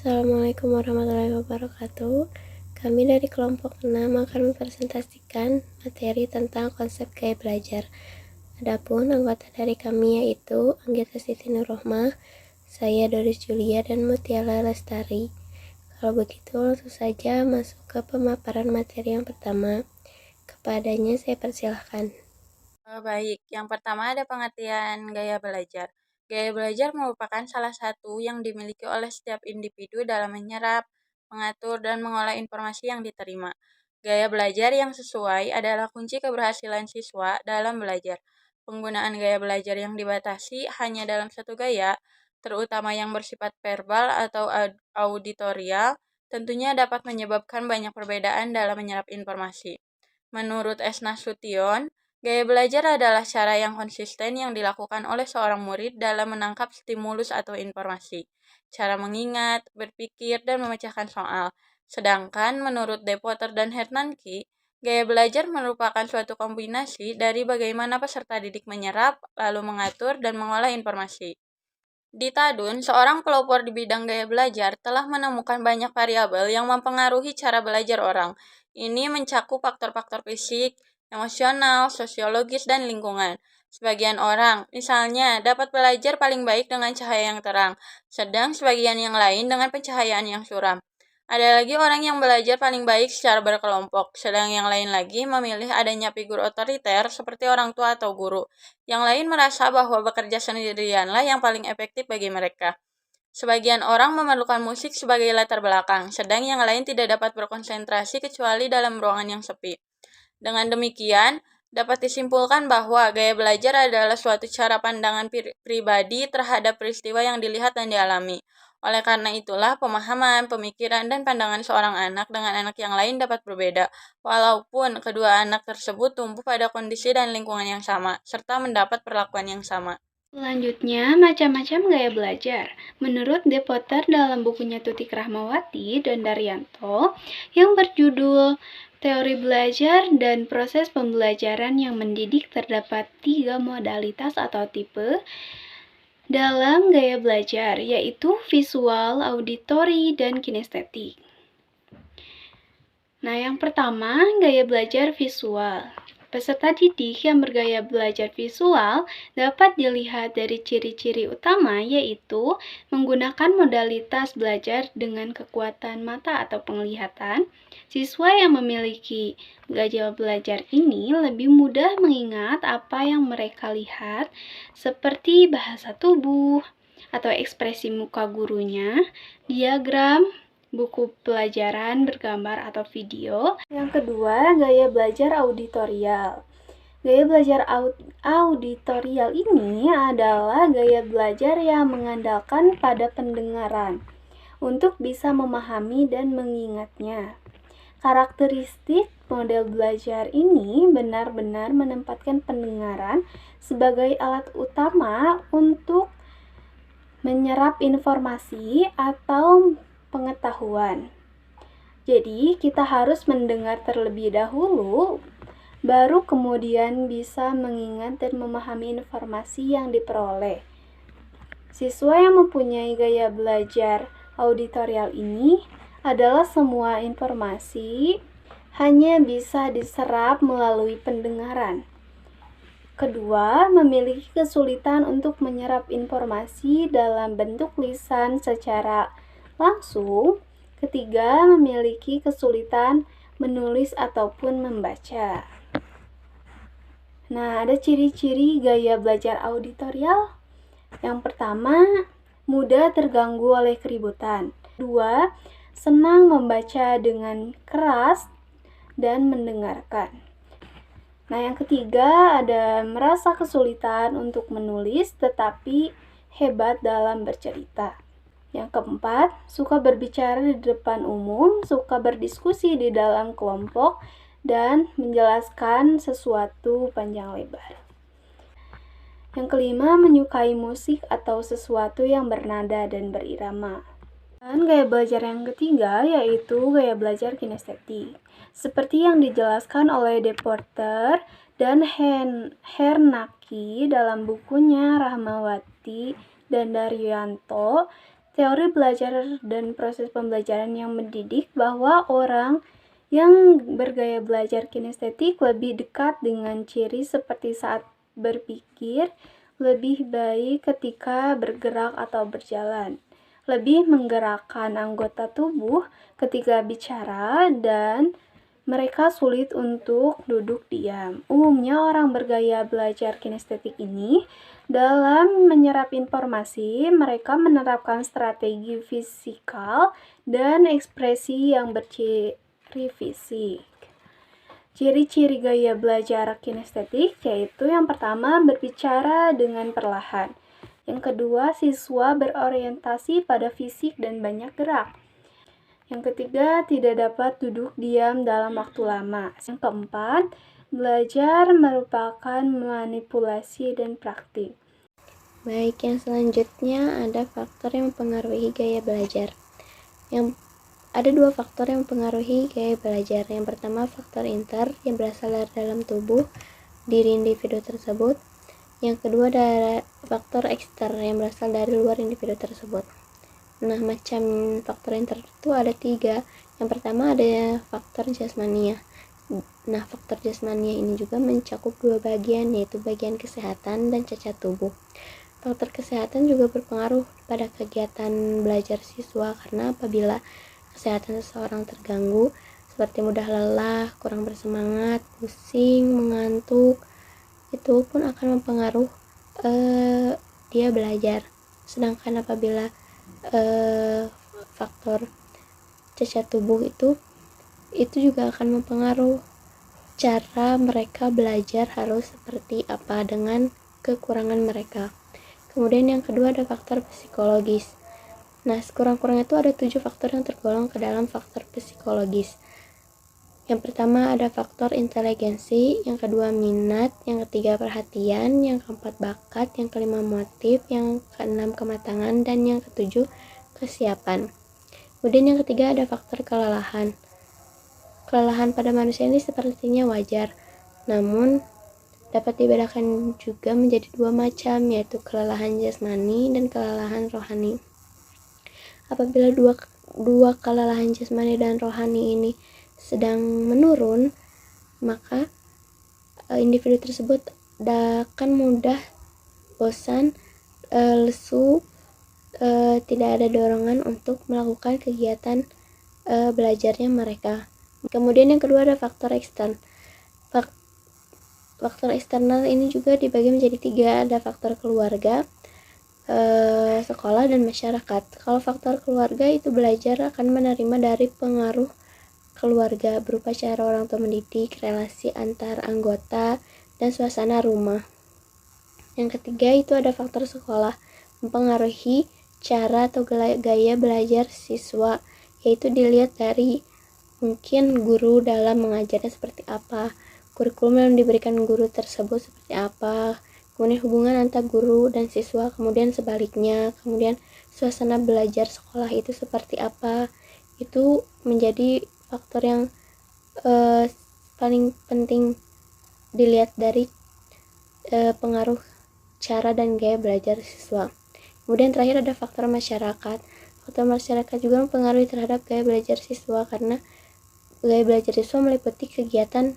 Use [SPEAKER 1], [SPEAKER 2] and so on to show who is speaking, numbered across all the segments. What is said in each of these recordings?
[SPEAKER 1] Assalamualaikum warahmatullahi wabarakatuh. Kami dari kelompok 6 akan mempresentasikan materi tentang konsep gaya belajar. Adapun anggota dari kami yaitu Anggita Siti Nurrohmah, saya Doris Julia, dan Mutiara Lestari. Kalau begitu langsung saja masuk ke pemaparan materi yang pertama. Kepadanya saya persilahkan.
[SPEAKER 2] Baik, yang pertama ada pengertian gaya belajar. Gaya belajar merupakan salah satu yang dimiliki oleh setiap individu dalam menyerap, mengatur, dan mengolah informasi yang diterima. Gaya belajar yang sesuai adalah kunci keberhasilan siswa dalam belajar. Penggunaan gaya belajar yang dibatasi hanya dalam satu gaya, terutama yang bersifat verbal atau auditorial, tentunya dapat menyebabkan banyak perbedaan dalam menyerap informasi. Menurut S. Nasution, gaya belajar adalah cara yang konsisten yang dilakukan oleh seorang murid dalam menangkap stimulus atau informasi, cara mengingat, berpikir, dan memecahkan soal. Sedangkan menurut De Potter dan Hernanke, gaya belajar merupakan suatu kombinasi dari bagaimana peserta didik menyerap, lalu mengatur, dan mengolah informasi. Di Tadun, seorang pelopor di bidang gaya belajar telah menemukan banyak variabel yang mempengaruhi cara belajar orang. Ini mencakup faktor-faktor fisik, emosional, sosiologis, dan lingkungan. Sebagian orang, misalnya, dapat belajar paling baik dengan cahaya yang terang, sedang sebagian yang lain dengan pencahayaan yang suram. Ada lagi orang yang belajar paling baik secara berkelompok, sedang yang lain lagi memilih adanya figur otoriter seperti orang tua atau guru. Yang lain merasa bahwa bekerja sendirianlah yang paling efektif bagi mereka. Sebagian orang memerlukan musik sebagai latar belakang, sedang yang lain tidak dapat berkonsentrasi kecuali dalam ruangan yang sepi. Dengan demikian, dapat disimpulkan bahwa gaya belajar adalah suatu cara pandangan pribadi terhadap peristiwa yang dilihat dan dialami. Oleh karena itulah, pemahaman, pemikiran, dan pandangan seorang anak dengan anak yang lain dapat berbeda, walaupun kedua anak tersebut tumbuh pada kondisi dan lingkungan yang sama, serta mendapat perlakuan yang sama.
[SPEAKER 3] Selanjutnya, macam-macam gaya belajar. Menurut De Potter dalam bukunya Tutik Rahmawati dan Daryanto yang berjudul Teori Belajar dan Proses Pembelajaran yang Mendidik, terdapat 3 modalitas atau tipe dalam gaya belajar, yaitu visual, auditori, dan kinestetik. Nah, yang pertama, gaya belajar visual. Peserta didik yang bergaya belajar visual dapat dilihat dari ciri-ciri utama, yaitu menggunakan modalitas belajar dengan kekuatan mata atau penglihatan. Siswa yang memiliki gaya belajar ini lebih mudah mengingat apa yang mereka lihat, seperti bahasa tubuh atau ekspresi muka gurunya, diagram, buku pelajaran bergambar atau video. Yang kedua, gaya belajar auditorial. Gaya belajar auditorial ini adalah gaya belajar yang mengandalkan pada pendengaran untuk bisa memahami dan mengingatnya. Karakteristik model belajar ini benar-benar menempatkan pendengaran sebagai alat utama untuk menyerap informasi atau pengetahuan. Jadi, kita harus mendengar terlebih dahulu, baru kemudian bisa mengingat dan memahami informasi yang diperoleh. Siswa yang mempunyai gaya belajar auditorial ini adalah semua informasi hanya bisa diserap melalui pendengaran. Kedua, memiliki kesulitan untuk menyerap informasi dalam bentuk lisan secara langsung. Ketiga, memiliki kesulitan menulis ataupun membaca. Nah, ada ciri-ciri gaya belajar auditorial. Yang pertama, mudah terganggu oleh keributan. Dua, senang membaca dengan keras dan mendengarkan. Nah, yang ketiga ada merasa kesulitan untuk menulis tetapi hebat dalam bercerita. Yang keempat, suka berbicara di depan umum, suka berdiskusi di dalam kelompok, dan menjelaskan sesuatu panjang lebar. Yang kelima, menyukai musik atau sesuatu yang bernada dan berirama. Dan gaya belajar yang ketiga yaitu gaya belajar kinestetik. Seperti yang dijelaskan oleh De Potter dan Hernanke dalam bukunya Rahmawati dan Daryanto, teori belajar dan proses pembelajaran yang mendidik bahwa orang yang bergaya belajar kinestetik lebih dekat dengan ciri seperti saat berpikir, lebih baik ketika bergerak atau berjalan, lebih menggerakkan anggota tubuh ketika bicara, dan mereka sulit untuk duduk diam. Umumnya orang bergaya belajar kinestetik ini dalam menyerap informasi, mereka menerapkan strategi fisikal dan ekspresi yang berciri fisik. Ciri-ciri gaya belajar kinestetik yaitu yang pertama, berbicara dengan perlahan. Yang kedua, siswa berorientasi pada fisik dan banyak gerak. Yang ketiga, tidak dapat duduk diam dalam waktu lama. Yang keempat, belajar merupakan manipulasi dan praktik.
[SPEAKER 1] Baik, yang selanjutnya ada faktor yang mempengaruhi gaya belajar. Ada dua faktor yang mempengaruhi gaya belajar. Yang pertama, faktor inter yang berasal dari dalam tubuh diri individu tersebut. Yang kedua, ada faktor ekster yang berasal dari luar individu tersebut. Nah, macam faktor inter itu ada 3. Yang pertama ada faktor jasmania. Nah, faktor jasmania ini juga mencakup 2 bagian, yaitu bagian kesehatan dan cacat tubuh. Faktor kesehatan juga berpengaruh pada kegiatan belajar siswa, karena apabila kesehatan seseorang terganggu, seperti mudah lelah, kurang bersemangat, pusing, mengantuk, itu pun akan mempengaruhi dia belajar. Sedangkan apabila faktor cacat tubuh itu juga akan mempengaruhi cara mereka belajar harus seperti apa dengan kekurangan mereka. Kemudian yang kedua ada faktor psikologis. Nah, sekurang-kurangnya itu ada 7 faktor yang tergolong ke dalam faktor psikologis. Yang pertama ada faktor inteligensi, yang kedua minat, yang ketiga perhatian, yang keempat bakat, yang kelima motif, yang keenam kematangan, dan yang ketujuh kesiapan. Kemudian yang ketiga ada faktor kelelahan. Kelelahan pada manusia ini sepertinya wajar, namun dapat dibedakan juga menjadi 2 macam, yaitu kelelahan jasmani dan kelelahan rohani. Apabila dua kelelahan jasmani dan rohani ini sedang menurun, maka individu tersebut akan mudah bosan, lesu, tidak ada dorongan untuk melakukan kegiatan belajarnya mereka. Kemudian yang kedua ada faktor ekstern. Faktor eksternal ini juga dibagi menjadi 3, ada faktor keluarga, sekolah, dan masyarakat. Kalau faktor keluarga itu belajar akan menerima dari pengaruh keluarga berupa cara orang tua mendidik, relasi antar anggota, dan suasana rumah. Yang ketiga itu ada faktor sekolah, mempengaruhi cara atau gaya belajar siswa, yaitu dilihat dari mungkin guru dalam mengajarnya seperti apa, kurikulum yang diberikan guru tersebut seperti apa, kemudian hubungan antar guru dan siswa, kemudian sebaliknya, kemudian suasana belajar sekolah itu seperti apa. Itu menjadi faktor yang paling penting dilihat dari pengaruh cara dan gaya belajar siswa. Kemudian terakhir ada faktor masyarakat. Faktor masyarakat juga mempengaruhi terhadap gaya belajar siswa, karena gaya belajar siswa meliputi kegiatan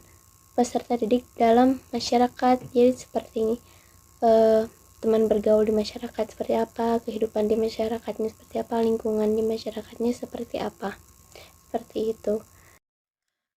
[SPEAKER 1] peserta didik dalam masyarakat. Jadi seperti teman bergaul di masyarakat seperti apa, kehidupan di masyarakatnya seperti apa, lingkungan di masyarakatnya seperti apa. Seperti itu.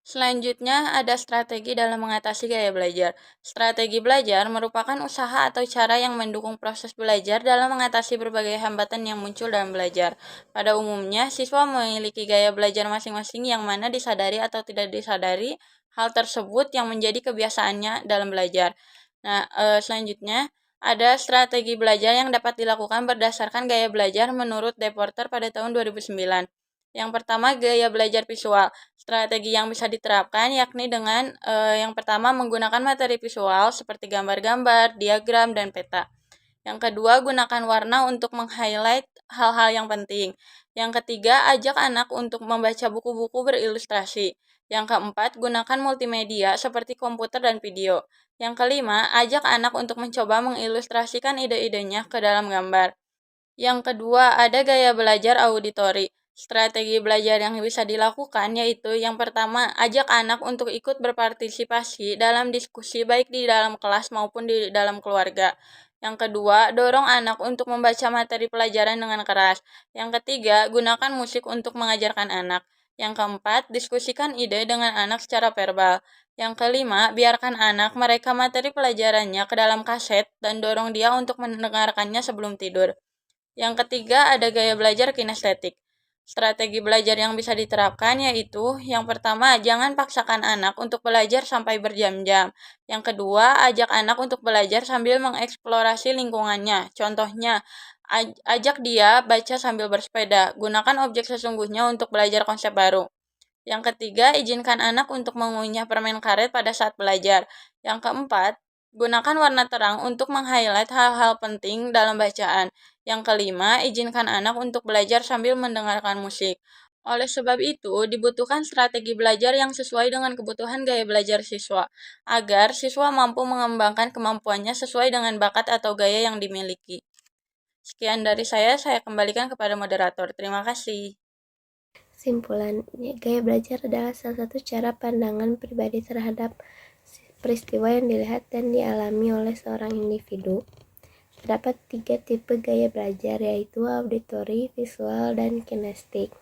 [SPEAKER 2] Selanjutnya ada strategi dalam mengatasi gaya belajar. Strategi belajar merupakan usaha atau cara yang mendukung proses belajar dalam mengatasi berbagai hambatan yang muncul dalam belajar. Pada umumnya, siswa memiliki gaya belajar masing-masing yang mana disadari atau tidak disadari hal tersebut yang menjadi kebiasaannya dalam belajar. Nah, selanjutnya ada strategi belajar yang dapat dilakukan berdasarkan gaya belajar menurut Deporter pada tahun 2009. Yang pertama, gaya belajar visual. Strategi yang bisa diterapkan yakni dengan yang pertama menggunakan materi visual seperti gambar-gambar, diagram, dan peta. Yang kedua, gunakan warna untuk meng-highlight hal-hal yang penting. Yang ketiga, ajak anak untuk membaca buku-buku berilustrasi. Yang keempat, gunakan multimedia seperti komputer dan video. Yang kelima, ajak anak untuk mencoba mengilustrasikan ide-idenya ke dalam gambar. Yang kedua, ada gaya belajar auditori. Strategi belajar yang bisa dilakukan yaitu yang pertama, ajak anak untuk ikut berpartisipasi dalam diskusi baik di dalam kelas maupun di dalam keluarga. Yang kedua, dorong anak untuk membaca materi pelajaran dengan keras. Yang ketiga, gunakan musik untuk mengajarkan anak. Yang keempat, diskusikan ide dengan anak secara verbal. Yang kelima, biarkan anak mereka materi pelajarannya ke dalam kaset dan dorong dia untuk mendengarkannya sebelum tidur. Yang ketiga, ada gaya belajar kinestetik. Strategi belajar yang bisa diterapkan yaitu, yang pertama, jangan paksakan anak untuk belajar sampai berjam-jam. Yang kedua, ajak anak untuk belajar sambil mengeksplorasi lingkungannya. Contohnya, ajak dia baca sambil bersepeda. Gunakan objek sesungguhnya untuk belajar konsep baru. Yang ketiga, izinkan anak untuk mengunyah permen karet pada saat belajar. Yang keempat, gunakan warna terang untuk meng-highlight hal-hal penting dalam bacaan. Yang kelima, izinkan anak untuk belajar sambil mendengarkan musik. Oleh sebab itu, dibutuhkan strategi belajar yang sesuai dengan kebutuhan gaya belajar siswa, agar siswa mampu mengembangkan kemampuannya sesuai dengan bakat atau gaya yang dimiliki. Sekian dari saya kembalikan kepada moderator. Terima kasih.
[SPEAKER 1] Simpulan, gaya belajar adalah salah satu cara pandangan pribadi terhadap peristiwa yang dilihat dan dialami oleh seorang individu. Terdapat 3 tipe gaya belajar, yaitu auditori, visual, dan kinestik.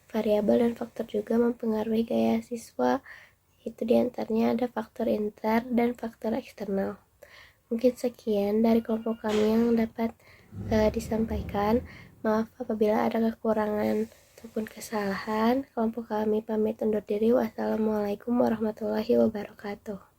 [SPEAKER 1] Variabel dan faktor juga mempengaruhi gaya siswa, itu diantaranya ada faktor inter dan faktor eksternal. Mungkin sekian dari kelompok kami yang dapat disampaikan. Maaf apabila ada kekurangan ataupun kesalahan. Kelompok kami pamit undur diri. Wassalamualaikum warahmatullahi wabarakatuh.